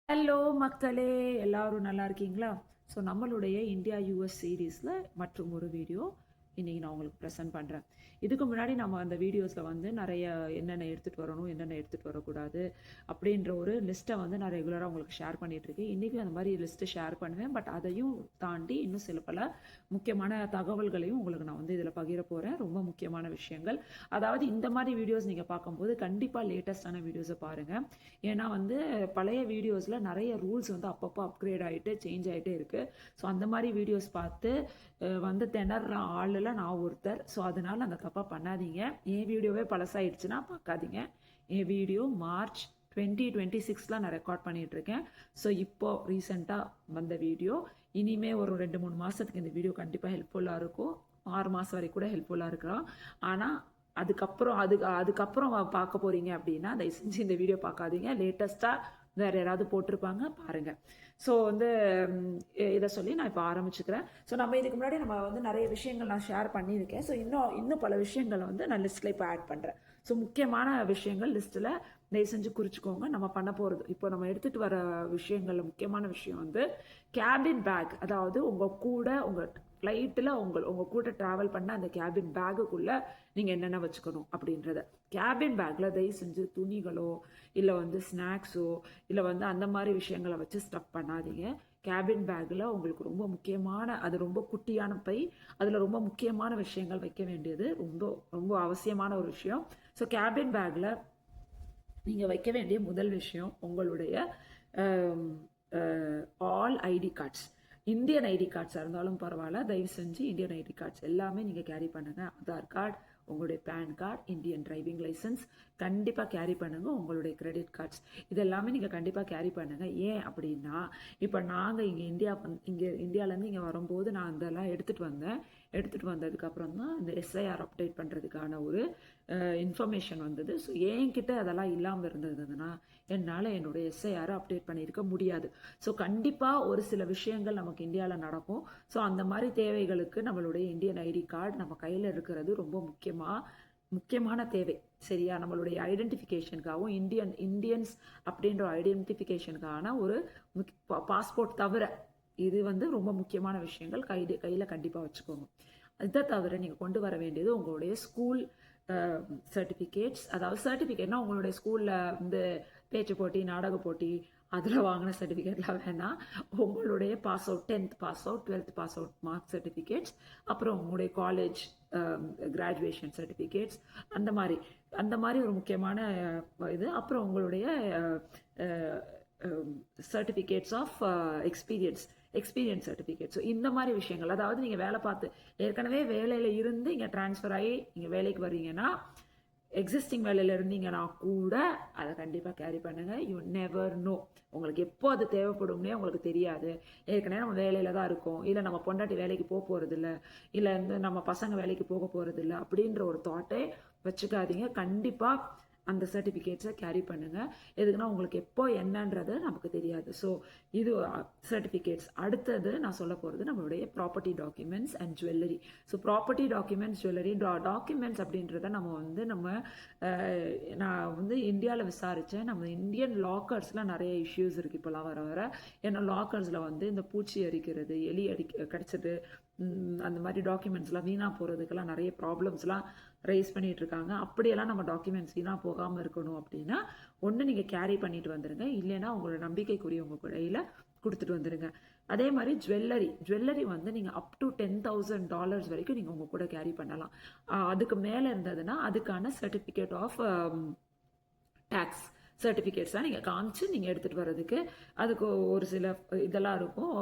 Hello மக்களே, எல்லாரும் நல்லா இருக்கீங்களா? ஸோ நம்மளுடைய இந்தியா யூஎஸ் சீரீஸில் மற்றும் ஒரு வீடியோ இன்றைக்கி நான் உங்களுக்கு ப்ரெசென்ட் பண்ணுறேன். இதுக்கு முன்னாடி நம்ம அந்த வீடியோஸில் வந்து நிறைய என்னென்ன எடுத்துகிட்டு வரணும், என்னென்ன எடுத்துகிட்டு வரக்கூடாது அப்படின்ற ஒரு லிஸ்ட்டை வந்து நான் ரெகுலராக உங்களுக்கு ஷேர் பண்ணிகிட்ருக்கேன். இன்றைக்கும் அந்த மாதிரி லிஸ்ட்டு ஷேர் பண்ணுவேன். பட் அதையும் தாண்டி இன்னும் சில பல முக்கியமான தகவல்களையும் உங்களுக்கு நான் வந்து இதில் பகிர போகிறேன். ரொம்ப முக்கியமான விஷயங்கள். அதாவது இந்த மாதிரி வீடியோஸ் நீங்கள் பார்க்கும்போது கண்டிப்பாக லேட்டஸ்டான வீடியோஸை பாருங்கள். ஏன்னா வந்து பழைய வீடியோஸில் நிறைய ரூல்ஸ் வந்து அப்பப்போ அப்கிரேட் ஆகிட்டு சேஞ்ச் ஆகிட்டே இருக்குது. ஸோ அந்த மாதிரி வீடியோஸ் பார்த்து வந்து திணற ஆளில் நான் ஒருத்தர். ஸோ அதனால் அந்த தப்பாக பண்ணாதீங்க. என் வீடியோவே பழசாயிடுச்சுன்னா பார்க்காதீங்க. என் வீடியோ மார்ச் 2026 நான் ரெக்கார்ட் பண்ணிகிட்ருக்கேன். ஸோ இப்போது ரீசெண்டாக வந்த வீடியோ. இனிமேல் ஒரு 2-3 மாதத்துக்கு இந்த வீடியோ கண்டிப்பாக ஹெல்ப்ஃபுல்லாக இருக்கும். 6 மாதம் வரைக்கும் கூட ஹெல்ப்ஃபுல்லாக இருக்கலாம். ஆனால் அதுக்கப்புறம் பார்க்க போகிறீங்க அப்படின்னா தயவு செஞ்சு இந்த வீடியோ பார்க்காதீங்க. லேட்டஸ்ட்டாக வேறு யாராவது போட்டிருப்பாங்க பாருங்கள். ஸோ வந்து இதை சொல்லி நான் இப்போ ஆரம்பிச்சுக்கிறேன். ஸோ நம்ம இதுக்கு முன்னாடி நம்ம வந்து நிறைய விஷயங்கள் நான் ஷேர் பண்ணியிருக்கேன். ஸோ இன்னும் பல விஷயங்களை வந்து நான் லிஸ்ட்டில் இப்போ ஆட் பண்ணுறேன். ஸோ முக்கியமான விஷயங்கள் லிஸ்ட்டில் தயவு செஞ்சு குறிச்சிக்கோங்க. நம்ம பண்ண போகிறது இப்போ நம்ம எடுத்துகிட்டு வர விஷயங்களில் முக்கியமான விஷயம் வந்து கேபின் பேக். அதாவது உங்கள் கூட உங்கள் ஃப்ளைட்டில் உங்கள் கூட ட்ராவல் பண்ண அந்த கேபின் பேக்குக்குள்ளே நீங்கள் என்னென்ன வச்சுக்கணும் அப்படின்றத. கேபின் பேக்கில் தயவு செஞ்சு துணிகளோ இல்லை வந்து ஸ்நாக்ஸோ இல்லை வந்து அந்த மாதிரி விஷயங்களை வச்சு ஸ்டஃப் பண்ணாதீங்க. கேபின் பேக்கில் உங்களுக்கு ரொம்ப முக்கியமான, அது ரொம்ப குட்டியான பை, அதில் ரொம்ப முக்கியமான விஷயங்கள் வைக்க வேண்டியது ரொம்ப ரொம்ப அவசியமான ஒரு விஷயம். ஸோ கேபின் பேக்கில் நீங்கள் வைக்க வேண்டிய முதல் விஷயம் உங்களுடைய all ID cards. Indian ID கார்ட்ஸாக இருந்தாலும் பரவாயில்ல, தயவு செஞ்சு இந்தியன் ஐடி கார்ட்ஸ் எல்லாமே நீங்கள் கேரி பண்ணுங்கள். ஆதார் கார்டு, உங்களுடைய PAN card, Indian driving licence கண்டிப்பாக கேரி பண்ணுங்கள். உங்களுடைய கிரெடிட் கார்ட்ஸ் இதெல்லாமே நீங்கள் கண்டிப்பாக கேரி பண்ணுங்கள். ஏன் அப்படின்னா இப்போ நாங்கள் இந்தியாவிலேருந்து இங்கே வரும்போது நான் அதெல்லாம் எடுத்துகிட்டு வந்ததுக்கப்புறம் தான் இந்த எஸ்ஐஆர் அப்டேட் பண்ணுறதுக்கான ஒரு இன்ஃபர்மேஷன் வந்தது. ஸோ என்கிட்ட அதெல்லாம் இல்லாமல் இருந்ததுன்னா என்னால் என்னுடைய எஸ்ஐஆரை அப்டேட் பண்ணியிருக்க முடியாது. ஸோ கண்டிப்பாக ஒரு சில விஷயங்கள் நமக்கு இந்தியாவில் நடக்கும். ஸோ அந்த மாதிரி தேவைகளுக்கு நம்மளுடைய இந்தியன் ஐடி கார்டு நம்ம கையில் இருக்கிறது ரொம்ப முக்கியமான தேவை. சரியா? நம்மளுடைய ஐடென்டிஃபிகேஷனுக்காகவும் இந்தியன்ஸ் அப்படின்ற ஐடென்டிஃபிகேஷனுக்கான ஒரு பாஸ்போர்ட் தவிர இது வந்து ரொம்ப முக்கியமான விஷயங்கள் கையில் கண்டிப்பாக வச்சுக்கோங்க. இதை தவிர நீங்கள் கொண்டு வர வேண்டியது உங்களுடைய ஸ்கூல் சர்டிஃபிகேட்ஸ். அதாவது சர்டிஃபிகேட்னா உங்களுடைய ஸ்கூலில் வந்து பேச்சு போட்டி, நாடக போட்டி அதில் வாங்கின சர்டிஃபிகேட்லாம் வேணாம். உங்களுடைய pass out, 10th pass out, 12th pass out mark certificates, அப்புறம் உங்களுடைய காலேஜ் கிராஜுவேஷன் சர்டிஃபிகேட்ஸ், அந்த மாதிரி ஒரு முக்கியமான இது. அப்புறம் உங்களுடைய certificates of experience certificate. So இந்த மாதிரி விஷயங்கள், அதாவது நீங்கள் வேலை பார்த்து ஏற்கனவே வேலையில் இருந்து இங்கே ட்ரான்ஸ்ஃபர் ஆகி இங்கே வேலைக்கு வர்றீங்கன்னா, எக்ஸிஸ்டிங் வேலையில் இருந்தீங்கன்னா கூட அதை கண்டிப்பாக கேரி பண்ணுங்கள். யூ நெவர் நோ, உங்களுக்கு எப்போ அது தேவைப்படும்னே உங்களுக்கு தெரியாது. ஏற்கனவே நம்ம வேலையில் தான் இருக்கோம், இல்லை நம்ம பொண்டாட்டி வேலைக்கு போக போகிறதில்ல, இல்லை வந்து நம்ம பசங்க வேலைக்கு போக போகிறதில்ல அப்படின்ற ஒரு தாட்டே வச்சுக்காதீங்க. கண்டிப்பாக அந்த சர்டிஃபிகேட்ஸை கேரி பண்ணுங்கள். எதுக்குன்னா உங்களுக்கு எப்போ என்னன்றது நமக்கு தெரியாது. ஸோ இது சர்டிஃபிகேட்ஸ். அடுத்தது நான் சொல்ல போகிறது நம்மளுடைய property documents and jewellery. So property documents, jewellery documents அப்படின்றத நான் வந்து இந்தியாவில் விசாரித்தேன். நம்ம இந்தியன் லாக்கர்ஸில் நிறைய இஷ்யூஸ் இருக்குது இப்போலாம் வர. ஏன்னா லாக்கர்ஸில் வந்து இந்த பூச்சி அரிக்கிறது, எலி கடிச்சது, அந்த மாதிரி டாக்குமெண்ட்ஸ்லாம் வீணாக போகிறதுக்கெல்லாம் நிறைய ப்ராப்ளம்ஸ்லாம் ரைஸ் பண்ணிகிட்டு இருக்காங்க. அப்படியெல்லாம் நம்ம டாக்குமெண்ட்ஸ் வீணாக போகாமல் இருக்கணும் அப்படின்னா ஒன்று நீங்கள் கேரி பண்ணிட்டு வந்துடுங்க, இல்லைன்னா உங்களோட நம்பிக்கைக்குரிய உங்கள் கையில் கொடுத்துட்டு வந்துடுங்க. அதே மாதிரி ஜுவல்லரி வந்து நீங்கள் அப் டு $10,000 வரைக்கும் நீங்கள் உங்கள் கூட கேரி பண்ணலாம். அதுக்கு மேலே இருந்ததுன்னா அதுக்கான சர்டிஃபிகேட் ஆஃப் டேக்ஸ் சர்டிஃபிகேட்ஸ்லாம் நீங்கள் காமிச்சு நீங்கள் எடுத்துகிட்டு வர்றதுக்கு அதுக்கு ஒரு சில இதெல்லாம் இருக்கும்,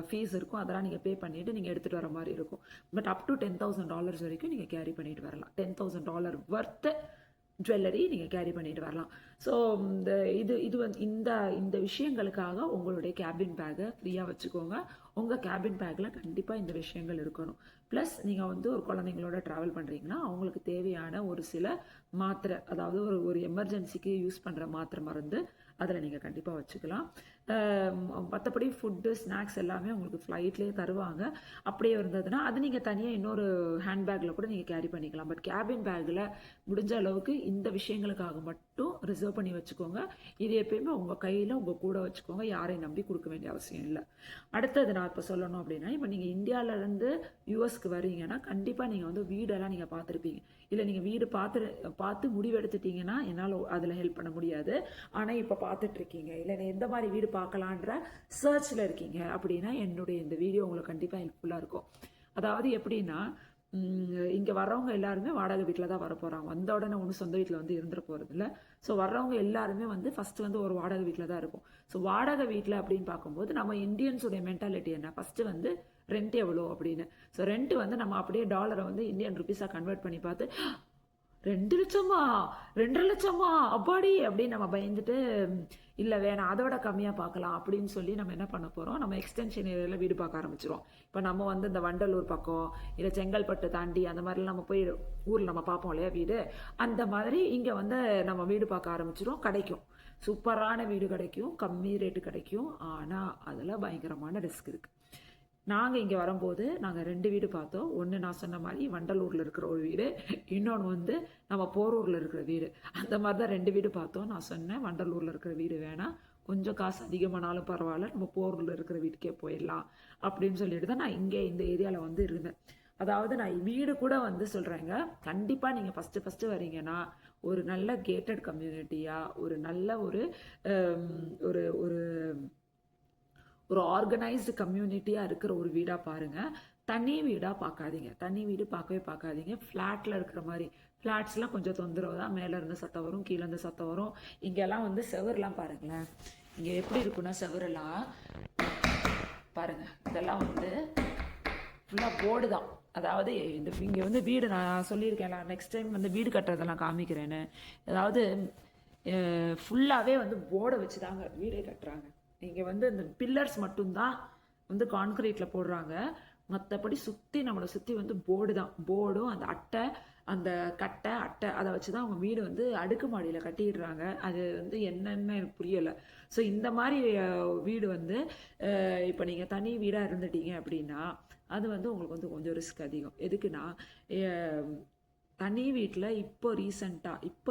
ஃபீஸ் இருக்கும். அதெல்லாம் நீங்கள் பே பண்ணிவிட்டு நீங்கள் எடுத்துகிட்டு வர மாதிரி இருக்கும். பட் அப் டு $10,000 வரைக்கும் நீங்கள் கேரி பண்ணிட்டு வரலாம். $10,000 ஒர்த்து ஜுவல்லரி நீங்கள் கேரி பண்ணிட்டு வரலாம். ஸோ இது வந்து இந்த விஷயங்களுக்காக உங்களுடைய கேபின் பேக்கை ஃப்ரீயாக வச்சுக்கோங்க. உங்கள் கேபின் பேக்கில் கண்டிப்பாக இந்த விஷயங்கள் இருக்கணும். ப்ளஸ் நீங்கள் வந்து ஒரு குழந்தைங்களோட ட்ராவல் பண்ணுறீங்கன்னா அவங்களுக்கு தேவையான ஒரு சில மாத்திரை, அதாவது ஒரு எமர்ஜென்சிக்கு யூஸ் பண்ணுற மாத்திரை மருந்து, அதில் நீங்கள் கண்டிப்பாக வச்சுக்கலாம். மற்றபடி ஃபுட்டு ஸ்நாக்ஸ் எல்லாமே உங்களுக்கு ஃப்ளைட்லேயே தருவாங்க. அப்படியே இருந்ததுன்னா அது நீங்கள் தனியாக இன்னொரு ஹேண்ட்பேக்கில் கூட நீங்கள் கேரி பண்ணிக்கலாம். பட் கேபின் பேக்கில் முடிஞ்ச அளவுக்கு இந்த விஷயங்களுக்காக மட்டும் ரிசர்வ் பண்ணி வச்சுக்கோங்க. இது எப்பயுமே உங்கள் கையில் உங்கள் கூட வச்சுக்கோங்க. யாரையும் நம்பி கொடுக்க வேண்டிய அவசியம் இல்லை. அடுத்தது நான் இப்போ சொல்லணும் அப்படின்னா, இப்போ நீங்கள் இந்தியாவிலேருந்து யூஎஸ்க்கு வரீங்கன்னா கண்டிப்பாக நீங்கள் வந்து வீடெல்லாம் நீங்கள் பார்த்துருப்பீங்க. இல்லை நீங்கள் வீடு பார்த்து முடிவெடுத்துட்டீங்கன்னா என்னால் அதில் ஹெல்ப் பண்ண முடியாது. ஆனால் இப்போ பார்த்துட்ருக்கீங்க, இல்லை எந்த மாதிரி வீடு பார்க்கலான்ற சர்ச்சில் இருக்கீங்க அப்படின்னா என்னுடைய இந்த வீடியோ உங்களுக்கு கண்டிப்பாக ஹெல்ப்ஃபுல்லாக இருக்கும். அதாவது எப்படின்னா, இங்கே வர்றவங்க எல்லாருமே வாடகை வீட்டில் தான் வர போகிறாங்க. வந்த உடனே ஒன்றும் சொந்த வீட்டில் வந்து இருந்துட போகிறது இல்லை. ஸோ வர்றவங்க எல்லாருமே வந்து ஃபஸ்ட்டு வந்து ஒரு வாடகை வீட்டில் தான் இருக்கும். ஸோ வாடகை வீட்டில் அப்படின்னு பார்க்கும்போது நம்ம இந்தியன்ஸுடைய மென்டாலிட்டி என்ன, ஃபஸ்ட்டு வந்து ரெண்ட் எவ்வளோ அப்படின்னு. ஸோ ரெண்ட் வந்து நம்ம அப்படியே டாலரை வந்து இந்தியன் ருபீஸாக கன்வெர்ட் பண்ணி பார்த்து 2 லட்சமா 2.5 லட்சமா அப்பாடி அப்படின்னு நம்ம பயந்துட்டு இல்லை வேணாம் அதோட கம்மியாக பார்க்கலாம் அப்படின்னு சொல்லி நம்ம என்ன பண்ண போகிறோம், நம்ம எக்ஸ்டென்ஷன் ஏரியாவில் வீடு பார்க்க ஆரம்பிச்சிடும். இப்போ நம்ம வந்து இந்த வண்டலூர் பக்கம் இல்லை செங்கல்பட்டு தாண்டி அந்த மாதிரிலாம் நம்ம போய் ஊரில் நம்ம பார்ப்போம் இல்லையா வீடு, அந்த மாதிரி இங்கே வந்து நம்ம வீடு பார்க்க ஆரம்பிச்சிடும். கிடைக்கும், சூப்பரான வீடு கிடைக்கும், கம்மி ரேட்டு கிடைக்கும். ஆனால் அதில் பயங்கரமான ரிஸ்க் இருக்குது. நாங்கள் இங்கே வரும்போது நாங்கள் 2 வீடு பார்த்தோம். ஒன்று நான் சொன்ன மாதிரி வண்டலூரில் இருக்கிற ஒரு வீடு, இன்னொன்று வந்து நம்ம போரூரில் இருக்கிற வீடு. அந்த மாதிரி தான் 2 வீடு பார்த்தோம். நான் சொன்னேன் வண்டலூரில் இருக்கிற வீடு வேணாம், கொஞ்சம் காசு அதிகமானாலும் பரவாயில்ல, நம்ம போரூரில் இருக்கிற வீட்டுக்கே போயிடலாம் அப்படின்னு சொல்லிட்டு தான் நான் இங்கே இந்த ஏரியாவில் வந்து இருந்தேன். அதாவது நான் வீடு கூட வந்து சொல்கிறேங்க, கண்டிப்பாக நீங்கள் ஃபஸ்ட்டு வரீங்கன்னா ஒரு நல்ல கேட்டட் கம்யூனிட்டியாக, ஒரு நல்ல ஒரு ஒரு ஒரு ஆர்கனைஸ்டு கம்யூனிட்டியாக இருக்கிற ஒரு வீடாக பாருங்கள். தனி வீடாக பார்க்காதீங்க, தனி வீடு பார்க்காதீங்க. ஃப்ளாட்டில் இருக்கிற மாதிரி, ஃப்ளாட்ஸ்லாம் கொஞ்சம் தொந்தரவு தான், மேலே இருந்து சத்தம் வரும், கீழே இருந்து சத்தம் வரும். இங்கெல்லாம் வந்து செவரெலாம் பாருங்களேன், இங்கே எப்படி இருக்குன்னா செவரெல்லாம் பாருங்கள், இதெல்லாம் வந்து ஃபுல்லாக போர்டு தான். அதாவது இங்கே வந்து வீடு நான் சொல்லியிருக்கேன், நெக்ஸ்ட் டைம் வந்து வீடு கட்டுறதெல்லாம் காமிக்கிறேன்னு. அதாவது ஃபுல்லாகவே வந்து போர்டை வச்சு தாங்க வீடே கட்டுறாங்க. இங்கே வந்து இந்த பில்லர்ஸ் மட்டும்தான் வந்து கான்க்ரீட்டில் போடுறாங்க, மற்றபடி நம்மளை சுற்றி வந்து போர்டு தான். போர்டும் அந்த அட்டை, அந்த அட்டை அதை வச்சு தான் அவங்க வீடு வந்து அடுக்குமாடியில் கட்டிடுறாங்க. அது வந்து என்னன்னு எனக்கு புரியலை. ஸோ இந்த மாதிரி வீடு வந்து இப்போ நீங்கள் தனி வீடாக இருந்துட்டீங்க அப்படின்னா அது வந்து உங்களுக்கு வந்து கொஞ்சம் ரிஸ்க் அதிகம். எதுக்குன்னா, தனி வீட்டில் இப்போ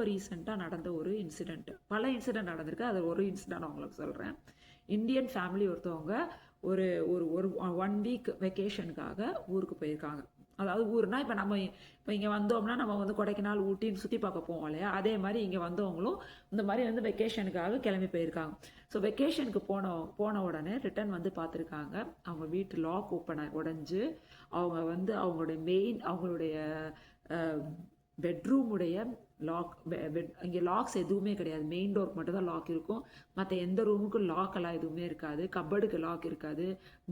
ரீசெண்டாக நடந்த ஒரு இன்சிடெண்ட், பல இன்சிடெண்ட் நடந்திருக்கு, அது ஒரு இன்சிடெண்ட் நான் உங்களுக்கு சொல்கிறேன். இந்தியன் ஃபேமிலி ஒருத்தவங்க ஒரு ஒரு ஒரு 1 வீக் வெக்கேஷனுக்காக ஊருக்கு போயிருக்காங்க. அதாவது ஊருனா இப்போ இங்கே வந்தோம்னா நம்ம வந்து கொடைக்கானல் ஊட்டின்னு சுற்றி பார்க்க போவோம் இல்லையா, அதே மாதிரி இங்கே வந்தவங்களும் இந்த மாதிரி வந்து வெக்கேஷனுக்காக கிளம்பி போயிருக்காங்க. ஸோ வெக்கேஷனுக்கு போன உடனே ரிட்டர்ன் வந்து பார்த்துருக்காங்க, அவங்க வீட்டு லாக் உடைஞ்சு அவங்க வந்து அவங்களுடைய பெட்ரூமுடைய லாக், இங்கே லாக்ஸ் எதுவுமே கிடையாது, மெயின் டோருக்கு மட்டும் தான் லாக் இருக்கும். மற்ற எந்த ரூமுக்கும் லாக்கெல்லாம் எதுவுமே இருக்காது, கப்பர்டுக்கு லாக் இருக்காது,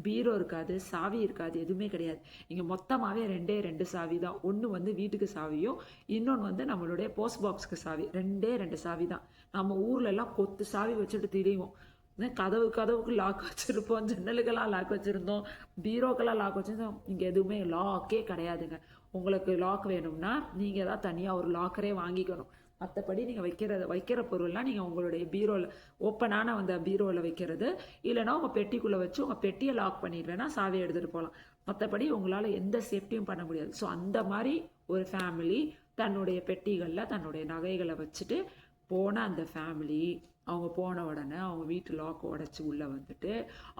பீரோ இருக்காது, சாவி இருக்காது, எதுவுமே கிடையாது. இங்கே மொத்தமாகவே 2 சாவி தான். ஒன்று வந்து வீட்டுக்கு சாவியும், இன்னொன்று வந்து நம்மளுடைய போஸ்ட் பாக்ஸுக்கு சாவி. 2 சாவி தான். நம்ம ஊர்லெல்லாம் கொத்து சாவி வச்சுட்டு திரிவோம். கதவுக்கு லாக் வச்சுருப்போம், ஜன்னலுக்கெல்லாம் லாக் வச்சுருந்தோம், பீரோக்கெல்லாம் லாக் வச்சுருந்தோம். இங்கே எதுவுமே லாக்கே கிடையாதுங்க. உங்களுக்கு லாக் வேணும்னா நீங்கள் தான் தனியாக ஒரு லாக்கரே வாங்கிக்கணும். மற்றபடி நீங்கள் வைக்கிற பொருள்லாம் நீங்கள் உங்களுடைய பீரோவில், ஓப்பனான அந்த பீரோவில் வைக்கிறது, இல்லைனா உங்கள் பெட்டிக்குள்ளே வச்சு உங்கள் பெட்டியை லாக் பண்ணிடுவேன்னா சாவியை எடுத்துகிட்டு போகலாம். மற்றபடி உங்களால் எந்த சேஃப்டியும் பண்ண முடியாது. ஸோ அந்த மாதிரி ஒரு ஃபேமிலி தன்னுடைய பெட்டிகளில் தன்னுடைய நகைகளை வச்சுட்டு போன அந்த ஃபேமிலி, அவங்க போன உடனே அவங்க வீட்டு லாக்கை உடச்சி உள்ளே வந்துட்டு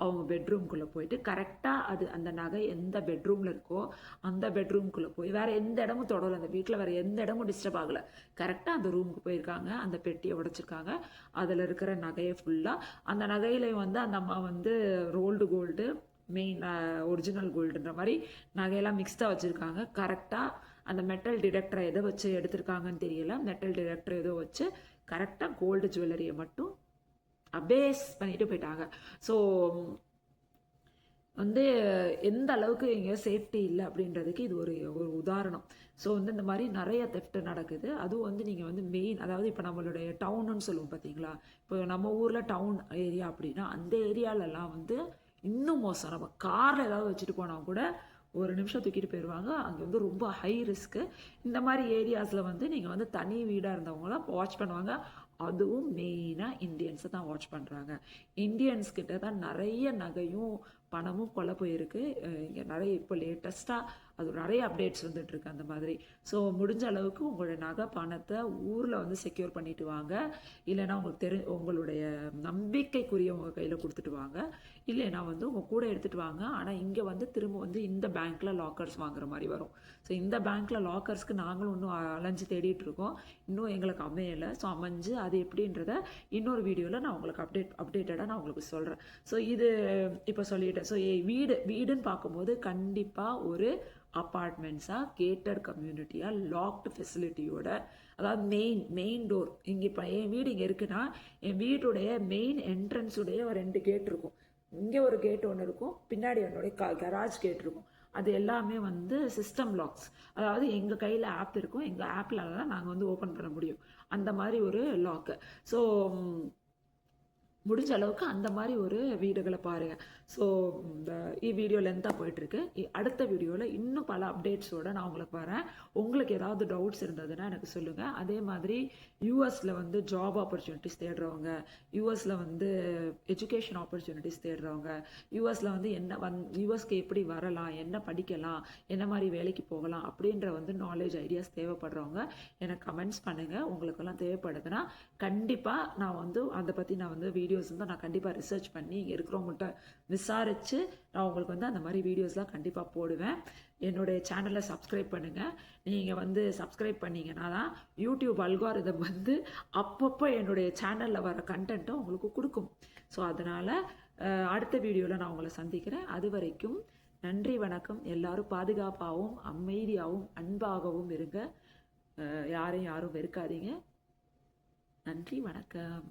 அவங்க பெட்ரூம்குள்ளே போயிட்டு கரெக்டாக அந்த நகை எந்த பெட்ரூமில் இருக்கோ அந்த பெட்ரூம்குள்ளே போய் வேறு எந்த இடமும் தொடரல, அந்த வீட்டில் வேறு எந்த இடமும் டிஸ்டர்ப் ஆகலை, கரெக்டாக அந்த ரூமுக்கு போயிருக்காங்க. அந்த பெட்டியை உடைச்சிருக்காங்க, அதில் இருக்கிற நகையை ஃபுல்லாக, அந்த நகையிலையும் வந்து அந்த அம்மா வந்து ரோல்டு கோல்டு, மெயின் ஒரிஜினல் கோல்டுன்ற மாதிரி நகையெல்லாம் மிக்ஸ்டாக வச்சுருக்காங்க. கரெக்டாக அந்த மெட்டல் டிடெக்டரை எதை வச்சு எடுத்திருக்காங்கன்னு தெரியல, மெட்டல் டிடெக்டர் ஏதோ வச்சு கரெக்டாக கோல்டு ஜுவல்லரியை மட்டும் அபேஸ் பண்ணிட்டு போயிட்டாங்க. ஸோ வந்து எந்த அளவுக்கு இங்கே சேஃப்டி இல்லை அப்படின்றதுக்கு இது ஒரு உதாரணம். ஸோ வந்து இந்த மாதிரி நிறைய தெஃப்ட் நடக்குது. அதுவும் வந்து நீங்கள் வந்து மெயின், அதாவது இப்போ நம்மளுடைய டவுனுன்னு சொல்லுவோம் பார்த்தீங்களா, இப்போ நம்ம ஊரில் டவுன் ஏரியா அப்படின்னா அந்த ஏரியாலெல்லாம் வந்து இன்னும் மோசம். நம்ம காரில் ஏதாவது வச்சுட்டு போனால் கூட ஒரு நிமிஷம் தூக்கிட்டு போயிடுவாங்க. அங்கே வந்து ரொம்ப ஹை ரிஸ்க்கு. இந்த மாதிரி ஏரியாஸில் வந்து நீங்கள் வந்து தனி வீடாக இருந்தவங்களாம் வாட்ச் பண்ணுவாங்க. அதுவும் மெயினாக இந்தியன் இந்தியன்ஸை தான் வாட்ச் பண்ணுறாங்க. இந்தியன்ஸ் கிட்ட தான் நிறைய நகையும் பணமும் கொலை போயிருக்கு. இங்கே நிறைய இப்போ லேட்டஸ்ட்டாக அது நிறைய அப்டேட்ஸ் வந்துட்டுருக்கு அந்த மாதிரி. ஸோ முடிஞ்ச அளவுக்கு உங்களுடைய நகை பணத்தை ஊரில் வந்து செக்யூர் பண்ணிட்டு வாங்க. இல்லைன்னா உங்களுக்கு உங்களுடைய நம்பிக்கைக்குரியவங்க கையில் கொடுத்துட்டு வாங்க. இல்லைன்னா வந்து உங்கள் கூட எடுத்துகிட்டு வாங்க. ஆனால் இங்கே வந்து திரும்ப வந்து இந்த பேங்க்கில் லாக்கர்ஸ் வாங்குற மாதிரி வரும். ஸோ இந்த பேங்க்கில் லாக்கர்ஸ்க்கு நாங்களும் இன்னும் அலைஞ்சு தேடிட்டு இருக்கோம். இன்னும் எங்களுக்கு அமையலை. ஸோ அமைஞ்சு அது எப்படின்றத இன்னொரு வீடியோவில் நான் உங்களுக்கு அப்டேட்டடாக நான் உங்களுக்கு சொல்கிறேன். ஸோ இது இப்போ சொல்லிட்டேன். ஸோ வீடுன்னு பார்க்கும்போது கண்டிப்பாக ஒரு அப்பார்ட்மெண்ட்ஸாக கேட்டட் கம்யூனிட்டியாக லாக்டு ஃபெசிலிட்டியோட, அதாவது மெயின் டோர். இங்கே இப்போ என் வீடு இங்கே இருக்குன்னா என் வீட்டுடைய மெயின் என்ட்ரன்ஸுடைய ஒரு 2 கேட் இருக்கும். இங்கே ஒரு கேட் ஒன்று இருக்கும், பின்னாடி என்னுடைய கராஜ் கேட் இருக்கும். அது எல்லாமே வந்து சிஸ்டம் லாக்ஸ். அதாவது எங்கள் கையில் ஆப் இருக்கும், எங்கள் ஆப்பில் தான் நாங்கள் வந்து ஓப்பன் பண்ண முடியும். அந்த மாதிரி ஒரு லாக்கு. ஸோ முடிஞ்ச அளவுக்கு அந்த மாதிரி ஒரு வீடுகளை பாருங்கள். ஸோ இந்த வீடியோ லென்த்தாக போயிட்டுருக்கு. அடுத்த வீடியோவில் இன்னும் பல அப்டேட்ஸோடு நான் உங்களுக்கு வரேன். உங்களுக்கு ஏதாவது டவுட்ஸ் இருந்ததுன்னா எனக்கு சொல்லுங்கள். அதே மாதிரி யூஎஸில் வந்து ஜாப் ஆப்பர்ச்சுனிட்டிஸ் தேடுறவங்க, யூஎஸில் வந்து எஜுகேஷன் ஆப்பர்ச்சுனிட்டிஸ் தேடுறவங்க, யூஎஸில் வந்து யூஎஸ்க்கு எப்படி வரலாம், என்ன படிக்கலாம், என்ன மாதிரி வேலைக்கு போகலாம் அப்படின்ற வந்து நாலேஜ் ஐடியாஸ் தேவைப்படுறவங்க எனக்கு கமெண்ட்ஸ் பண்ணுங்கள். உங்களுக்கெல்லாம் தேவைப்படுதுன்னா கண்டிப்பாக நான் வந்து அதை பற்றி நான் வந்து வீடியோஸ் வந்து நான் கண்டிப்பாக ரிசர்ச் பண்ணி இங்கே இருக்கிறவங்கள்ட்ட விசாரித்து நான் உங்களுக்கு வந்து அந்த மாதிரி வீடியோஸ்லாம் கண்டிப்பாக போடுவேன். என்னுடைய சேனலை சப்ஸ்கிரைப் பண்ணுங்கள். நீங்கள் வந்து சப்ஸ்கிரைப் பண்ணிங்கன்னா தான் யூடியூப் அல்காரிதம் வந்து அப்பப்போ என்னுடைய சேனலில் வர கண்டென்ட்டை உங்களுக்கு கொடுக்கும். ஸோ அதனால் அடுத்த வீடியோவில் நான் உங்களை சந்திக்கிறேன். அது வரைக்கும் நன்றி, வணக்கம். எல்லாரும் பாதுகாப்பாகவும் அமைதியாகவும் அன்பாகவும் இருங்க. யாரும் வெறுக்காதீங்க. நன்றி, வணக்கம்.